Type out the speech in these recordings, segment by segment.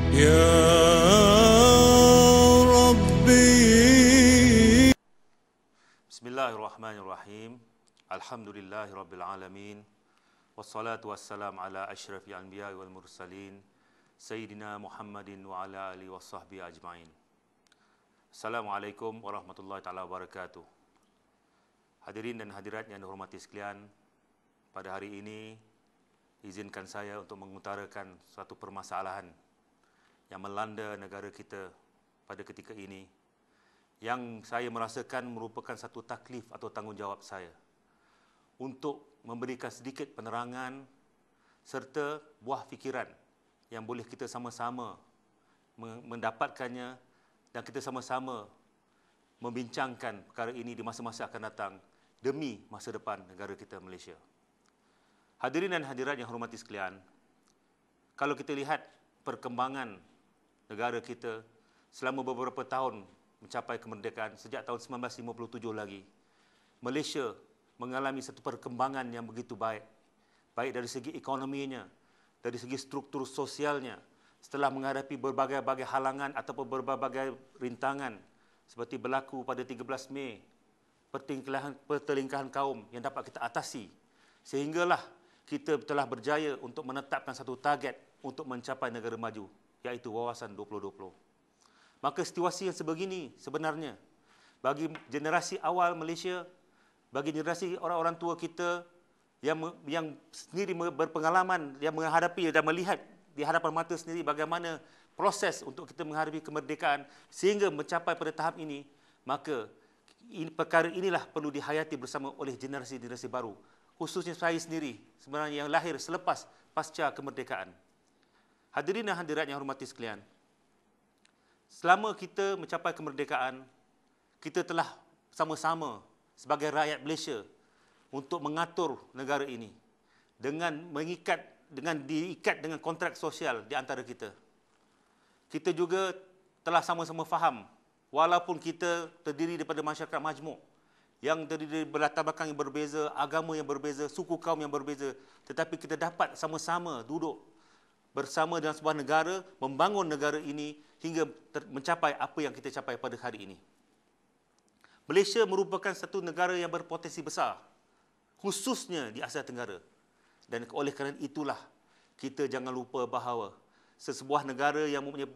Ya Rabbi. Bismillahirrahmanirrahim. Alhamdulillahirabbil alamin. Wassalatu wassalamu ala asyrafil anbiya'i wal mursalin sayyidina Muhammadin wa ala alihi washabbihi ajmain. Assalamualaikum warahmatullahi taala wabarakatuh. Hadirin dan hadirat yang dihormati sekalian, pada hari ini izinkan saya untuk mengutarakan suatu permasalahan yang melanda negara kita pada ketika ini, yang saya merasakan merupakan satu taklif atau tanggungjawab saya untuk memberikan sedikit penerangan serta buah fikiran yang boleh kita sama-sama mendapatkannya dan kita sama-sama membincangkan perkara ini di masa-masa akan datang demi masa depan negara kita Malaysia. Hadirin dan hadirat yang hormati sekalian, kalau kita lihat perkembangan negara kita selama beberapa tahun mencapai kemerdekaan, sejak tahun 1957 lagi, Malaysia mengalami satu perkembangan yang begitu baik, baik dari segi ekonominya, dari segi struktur sosialnya, setelah menghadapi berbagai-bagai halangan ataupun berbagai rintangan seperti berlaku pada 13 Mei, pertelingkahan kaum yang dapat kita atasi, sehinggalah kita telah berjaya untuk menetapkan satu target untuk mencapai negara maju, iaitu Wawasan 2020. Maka situasi yang sebegini sebenarnya bagi generasi awal Malaysia, bagi generasi orang-orang tua kita yang sendiri berpengalaman, yang menghadapi dan melihat di hadapan mata sendiri bagaimana proses untuk kita menghadapi kemerdekaan sehingga mencapai pada tahap ini, maka perkara inilah perlu dihayati bersama oleh generasi-generasi baru, khususnya saya sendiri sebenarnya yang lahir selepas pasca kemerdekaan. Hadirin dan hadirat yang hormati sekalian, selama kita mencapai kemerdekaan, kita telah sama-sama sebagai rakyat Malaysia untuk mengatur negara ini dengan diikat dengan kontrak sosial di antara kita. Kita juga telah sama-sama faham, walaupun kita terdiri daripada masyarakat majmuk yang terdiri dari berlatar belakang yang berbeza, agama yang berbeza, suku kaum yang berbeza, tetapi kita dapat sama-sama duduk bersama dalam sebuah negara, membangun negara ini hingga mencapai apa yang kita capai pada hari ini. Malaysia merupakan satu negara yang berpotensi besar, khususnya di Asia Tenggara. Dan oleh kerana itulah, kita jangan lupa bahawa sesebuah negara yang mempunyai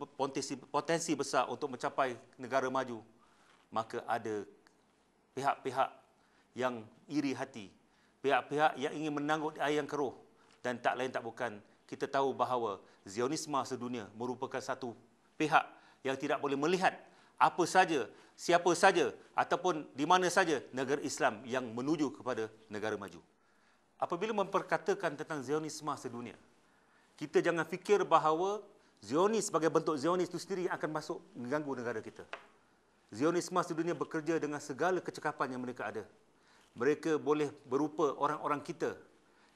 potensi besar untuk mencapai negara maju, maka ada pihak-pihak yang iri hati, pihak-pihak yang ingin menanggut air yang keruh, dan tak lain tak bukan, kita tahu bahawa Zionisme sedunia merupakan satu pihak yang tidak boleh melihat apa saja, siapa saja ataupun di mana saja negara Islam yang menuju kepada negara maju. Apabila memperkatakan tentang Zionisme sedunia, kita jangan fikir bahawa Zionis sebagai bentuk Zionis itu sendiri akan masuk mengganggu negara kita. Zionisme sedunia bekerja dengan segala kecekapan yang mereka ada. Mereka boleh berupa orang-orang kita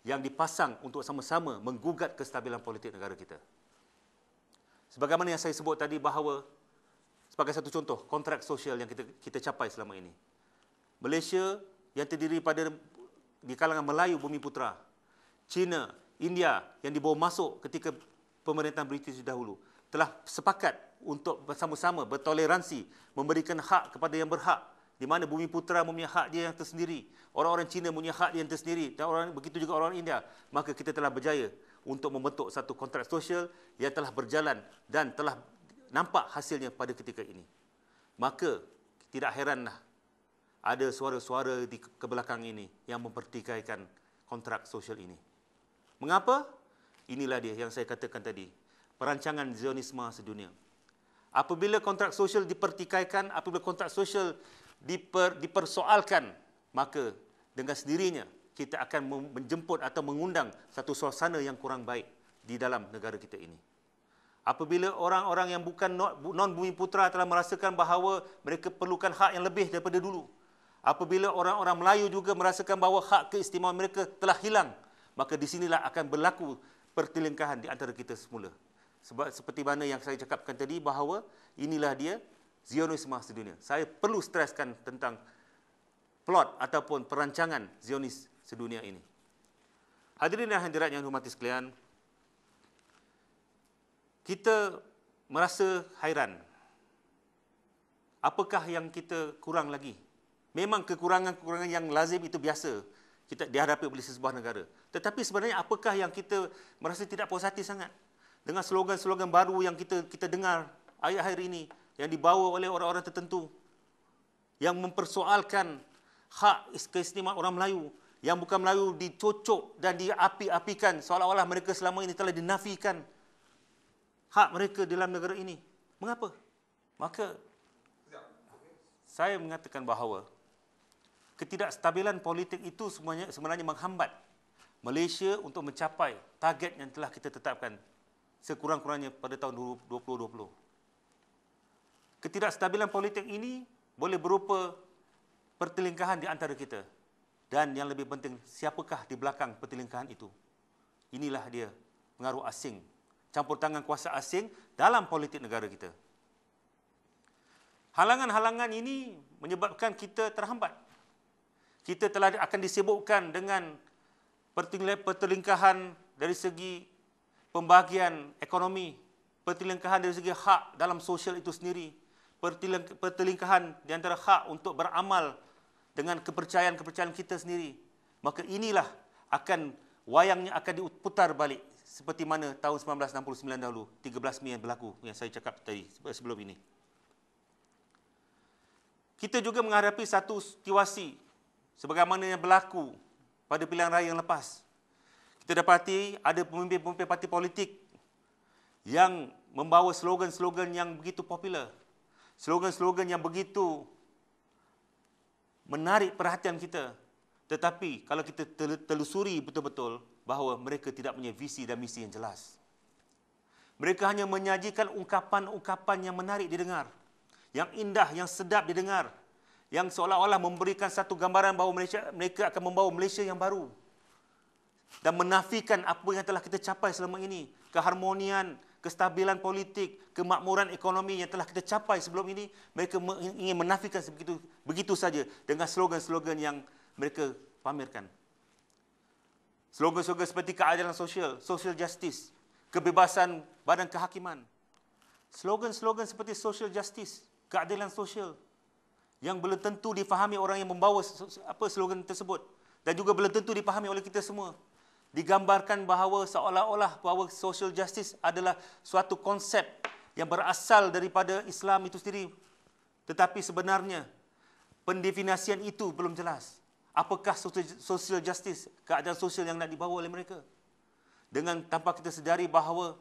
yang dipasang untuk sama-sama menggugat kestabilan politik negara kita. Sebagaimana yang saya sebut tadi bahawa, sebagai satu contoh, kontrak sosial yang kita capai selama ini. Malaysia yang terdiri di kalangan Melayu Bumi Putera, China, India yang dibawa masuk ketika pemerintahan British dahulu, telah sepakat untuk bersama-sama bertoleransi, memberikan hak kepada yang berhak, di mana Bumi Putera mempunyai hak dia yang tersendiri, orang-orang Cina mempunyai hak dia yang tersendiri, dan begitu juga orang India. Maka kita telah berjaya untuk membentuk satu kontrak sosial yang telah berjalan dan telah nampak hasilnya pada ketika ini. Maka tidak heranlah ada suara-suara di kebelakang ini yang mempertikaikan kontrak sosial ini. Mengapa? Inilah dia yang saya katakan tadi, perancangan Zionisme sedunia. Apabila kontrak sosial dipertikaikan, apabila kontrak sosial dipersoalkan, maka dengan sendirinya kita akan menjemput atau mengundang satu suasana yang kurang baik di dalam negara kita ini. Apabila orang-orang yang bukan non-Bumi Putera telah merasakan bahawa mereka perlukan hak yang lebih daripada dulu, apabila orang-orang Melayu juga merasakan bahawa hak keistimewaan mereka telah hilang, maka di sinilah akan berlaku pertelingkahan di antara kita semula. Sebab seperti mana yang saya cakapkan tadi bahawa inilah dia Zionisme sedunia. Saya perlu streskan tentang plot ataupun perancangan Zionis sedunia ini. Hadirin dan hadirat yang dihormati sekalian, kita merasa hairan. Apakah yang kita kurang lagi? Memang kekurangan-kekurangan yang lazim itu biasa kita dihadapi oleh sebuah negara. Tetapi sebenarnya apakah yang kita merasa tidak puas hati sangat dengan slogan-slogan baru yang kita dengar akhir-akhir ini yang dibawa oleh orang-orang tertentu yang mempersoalkan hak keistimewaan orang Melayu, yang bukan Melayu dicocok dan diapi-apikan seolah-olah mereka selama ini telah dinafikan hak mereka dalam negara ini. Mengapa? Maka saya mengatakan bahawa ketidakstabilan politik itu sebenarnya menghambat Malaysia untuk mencapai target yang telah kita tetapkan sekurang-kurangnya pada tahun 2020. Ketidakstabilan politik ini boleh berupa pertelingkahan di antara kita. Dan yang lebih penting, siapakah di belakang pertelingkahan itu? Inilah dia pengaruh asing, campur tangan kuasa asing dalam politik negara kita. Halangan-halangan ini menyebabkan kita terhambat. Kita telah akan disibukkan dengan pertelingkahan dari segi pembahagian ekonomi, pertelingkahan dari segi hak dalam sosial itu sendiri, pertelingkahan di antara hak untuk beramal dengan kepercayaan-kepercayaan kita sendiri. Maka inilah wayangnya akan diputar balik seperti mana tahun 1969 dahulu, 13 Mei yang berlaku yang saya cakap tadi sebelum ini. Kita juga menghadapi satu situasi sebagaimana yang berlaku pada pilihan raya yang lepas. Kita dapati ada pemimpin-pemimpin parti politik yang membawa slogan-slogan yang begitu popular. Slogan-slogan yang begitu menarik perhatian kita. Tetapi kalau kita telusuri betul-betul bahawa mereka tidak punya visi dan misi yang jelas. Mereka hanya menyajikan ungkapan-ungkapan yang menarik didengar, yang indah, yang sedap didengar, yang seolah-olah memberikan satu gambaran bahawa mereka akan membawa Malaysia yang baru dan menafikan apa yang telah kita capai selama ini, keharmonian, kestabilan politik, kemakmuran ekonomi yang telah kita capai sebelum ini. Mereka ingin menafikan begitu saja dengan slogan-slogan yang mereka pamerkan. Slogan-slogan seperti keadilan sosial, social justice, kebebasan badan kehakiman. Slogan-slogan seperti social justice, keadilan sosial yang belum tentu difahami orang yang membawa slogan tersebut dan juga belum tentu dipahami oleh kita semua. Digambarkan bahawa seolah-olah bahawa social justice adalah suatu konsep yang berasal daripada Islam itu sendiri. Tetapi sebenarnya pendefinisian itu belum jelas. Apakah social justice, keadilan sosial yang nak dibawa oleh mereka? Dengan tanpa kita sedari bahawa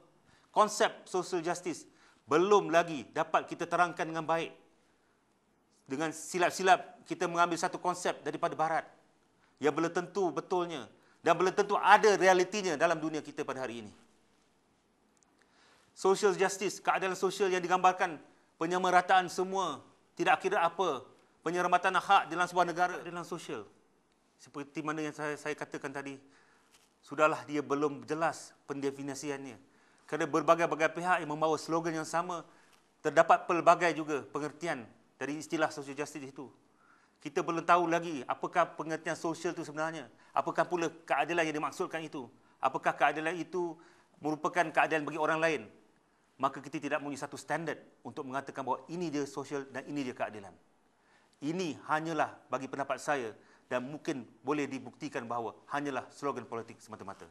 konsep social justice belum lagi dapat kita terangkan dengan baik. Dengan silap-silap kita mengambil satu konsep daripada Barat yang belum tentu betulnya dan belum tentu ada realitinya dalam dunia kita pada hari ini. Social justice, keadilan sosial yang digambarkan penyamarataan semua, tidak kira apa, penyelamatan hak dalam sebuah negara, dalam sosial. Seperti mana yang saya katakan tadi, sudahlah dia belum jelas pendefinisiannya. Kerana berbagai-bagai pihak yang membawa slogan yang sama, terdapat pelbagai juga pengertian dari istilah social justice itu. Kita belum tahu lagi apakah pengertian sosial itu sebenarnya. Apakah pula keadilan yang dimaksudkan itu. Apakah keadilan itu merupakan keadilan bagi orang lain. Maka kita tidak mempunyai satu standard untuk mengatakan bahawa ini dia sosial dan ini dia keadilan. Ini hanyalah bagi pendapat saya dan mungkin boleh dibuktikan bahawa hanyalah slogan politik semata-mata.